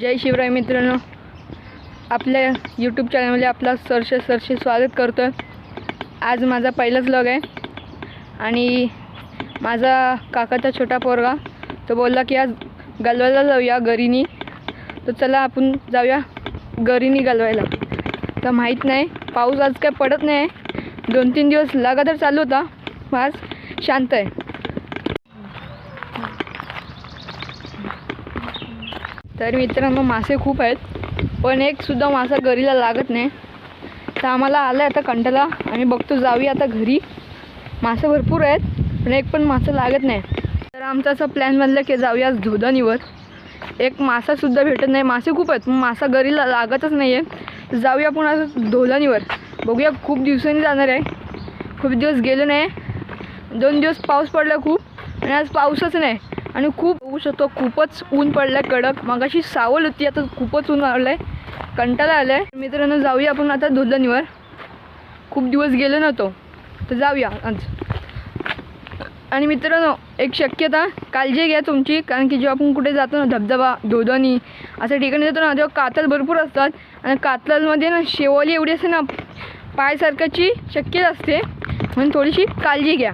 जय शिवराय मित्रांनो, आपल्या यूट्यूब चॅनलमध्ये आपला सरसे स्वागत करतो आहे। आज माझा पहिलाच व्लॉग आहे आणि माझा काकाचा छोटा पोरगा तो बोलला की आज गलवायला जाऊया गरीनी। तर चला आपण जाऊया गरीनी गलवायला। तर माहीत नाही पाऊस आज काय पडत नाही, 2-3 दिवस लगातार चालू होता, आज शांत आहे। तर मित्रांनो मासे खूप आहेत, पण एक सुद्धा मासा गरीला लागत नाही। तर आम्हाला आलं आता कंटाळा आणि बघतो जाऊया आता घरी। मासे भरपूर आहेत पण एक पण मासा लागत नाही। तर आमचा असा प्लॅन बनला की जाऊया धोधनीवर। एक मासा सुद्धा भेटत नाही, मासे खूप आहेत पण मासा गरीला लागतच नाही आहे। जाऊया आपण आज धोधनीवर, बघूया। खूप दिवसांनी जाणार आहे, खूप दिवस गेलो नाही। 2 दिवस पाऊस पडला खूप आणि आज पाऊसच नाही आणि खूप होऊ शकतो, खूपच ऊन पडलं आहे कडक। मगाशी सावल होती, आता खूपच ऊन आलं आहे, कंटाळा आला आहे। मित्रांनो जाऊया आपण आता धोधनीवर, खूप दिवस गेलो नव्हतो तर जाऊया आज। आणि मित्रांनो एक शक्यता काळजी घ्या तुमची, कारण की जेव्हा आपण कुठे जातो ना, धबधबा धोधनी अशा ठिकाणी जातो ना, तेव्हा कातल भरपूर असतात आणि कातलमध्ये ना शेवाली एवढी असते ना, पाय सरकायची शक्यता असते, म्हणून थोडीशी काळजी घ्या।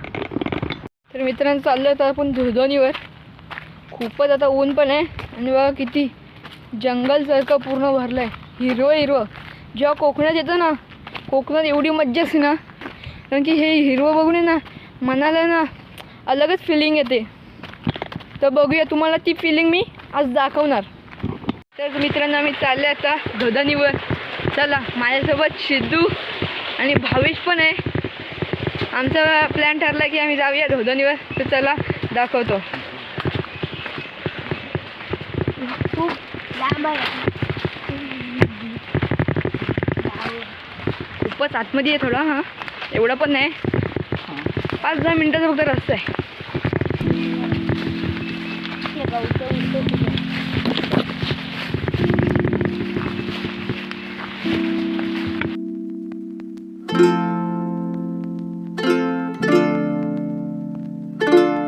तर मित्रांनो चाललो तर आपण धोधनीवर। खूपच आता ऊन पण आहे आणि बघा किती जंगलसारखं पूर्ण भरलं आहे, हिरवं। जेव्हा कोकणात येतो ना, कोकणात एवढी मज्जा असते ना, कारण की हे हिरवं बघून आहे ना मनाला ना अलगच फिलिंग येते। तर बघूया, तुम्हाला ती फिलिंग मी आज दाखवणार। तर मित्रांनो आम्ही चालले आता धोधनीवर। चला माझ्यासोबत सिद्धू आणि भावेश पण आहे। आमचा प्लॅन ठरला की आम्ही जाऊया धोधनीवर, तर चला दाखवतो। खूप लांब आहे, खूपच आतमध्ये आहे थोडा, हां एवढा पण नाही, 5-10 मिनटाचा फक्त रस्ता आहे।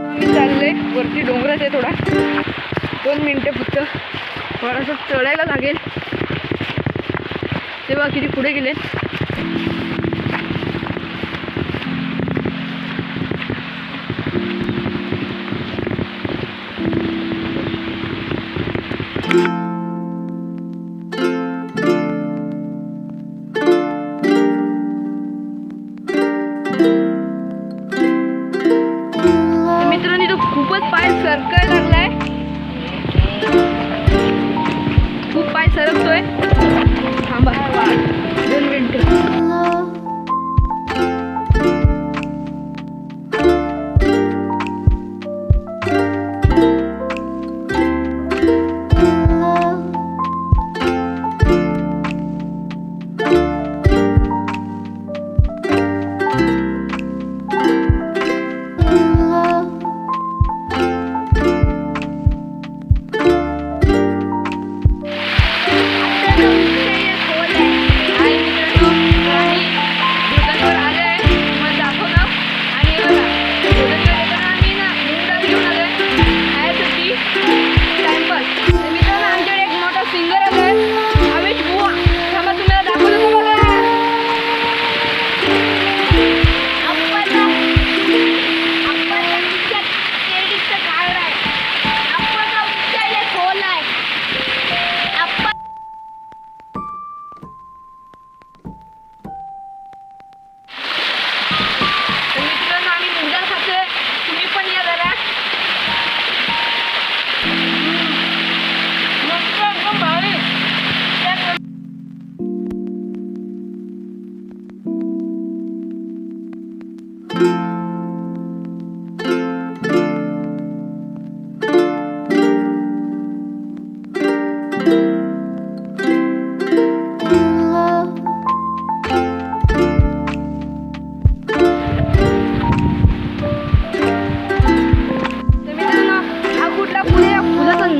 आम्ही चाललोय वरती, डोंगरात आहे थोडा, 2 मिनटं फक्त थोडासा चढायला लागेल। तेव्हा किती पुढे गेले। मित्रांनो तो खूपच पाय सरकायला लागलाय, खूप पाय सरकतोय। थांबा 2 मिनिटं।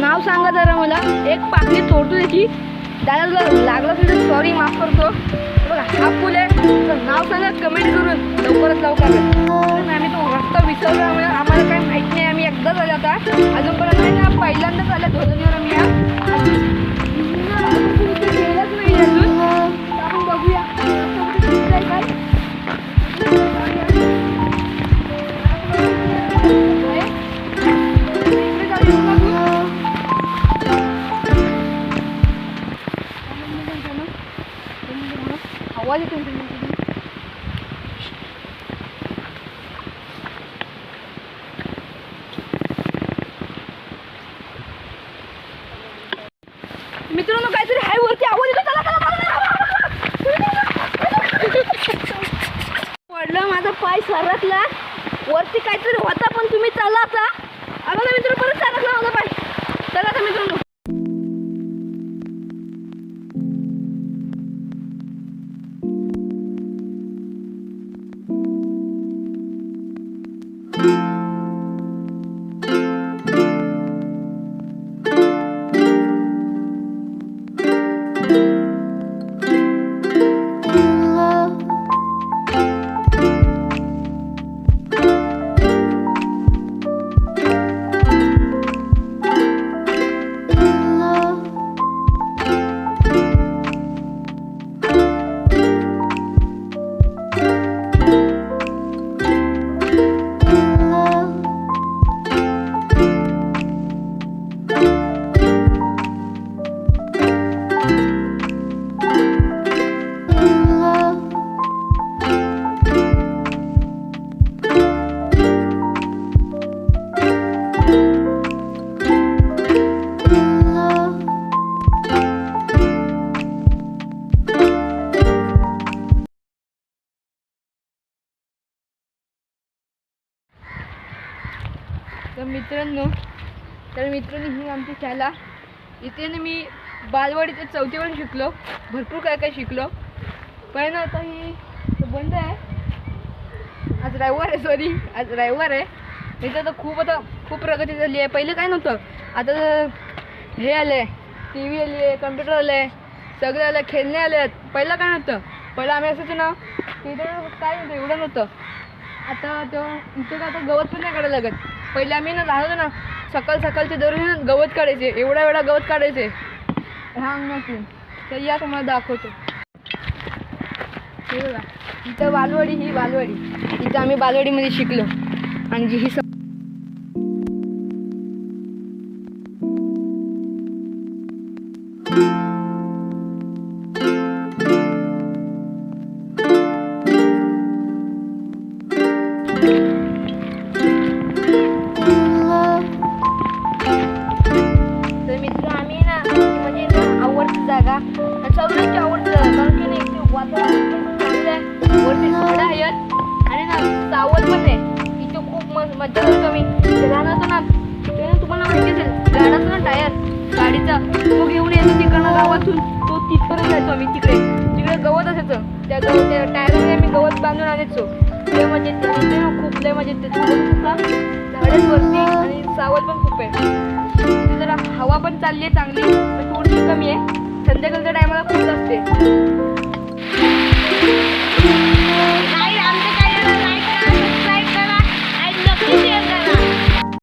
नाव सांगा जरा मला, एक पाकळी तोडतो त्याची, दादा लागलं तर सॉरी, माफ करतो। बघा हा फुल आहे, तर नाव सांगा कमेंट करून लवकरात लवकर। आम्ही तो रस्ता विसरलो, आम्हाला काही माहीत नाही, आम्ही एकदाच आलो आता, अजूनपर्यंत नाही ना, पहिल्यांदाच आल्या धोधनीवर आम्ही। आवाज येतो मित्रांनो. मित्रांनो काहीतरी हाय वरती आवाज येतो. चला चला पडलं, माझा पाय सरकला वरती, काहीतरी होता पण तुम्ही चला आता. आला ना मित्र, परत सरकला माझा पाय. चला आता मित्रांनो. तर मित्रांनो ही आमची शाळा. इथे ना मी बालवाडीच्या चौथीवरून शिकलो, भरपूर काय काय शिकलो. पण आता ही बंद आहे. आज रविवार आहे. इथं तर खूप प्रगती झाली आहे. पहिले काय नव्हतं, आता हे आले, टी व्ही आली आहे, कम्प्युटर आले आहे, सगळे आले, खेळणे आले आहेत. पहिलं काय नव्हतं. पहिलं आम्ही असायचो ना, तिथं काय नव्हतं, एवढं नव्हतं. आता इथं का आता गवत पण नाही काढायला लागत. पहिले आम्ही ना लहान होतो ना, सकाळचे दररोज गवत काढायचे, एवढा गवत काढायचे ह्या अंगणातून. तर या तुम्हाला दाखवतो. हे बघा, इथं बालवाडी, ही बालवाडी. इथं आम्ही बालवाडीमध्ये शिकलो. आणि ही जागा सगळ्यांची आवडती जागा, कारण की नाही वातावरण चांगलं आहे, वरती झाडं आहेत आणि ना सावध पण आहे. इथे खूप मजा करतो आम्ही. लहान असतो ना, ते तुम्हाला माहिती असेल, गाडा असतो ना टायर गाडीचा, तो घेऊन यायचो तिकडनं गावातून, तो तिथपर्यंत जायचो आम्ही. तिकडे गवत असायचं, त्या टायरमध्ये आम्ही गवत बांधून आणायचो. लय मजा येते ना, खूप लय मजा येते. झाडच वरती आणि सावध पण खूप आहे. तिथे जरा हवा पण चालली आहे चांगली, पण थोडीशी कमी आहे. संध्याकाळच्या टायमाला खूप असते.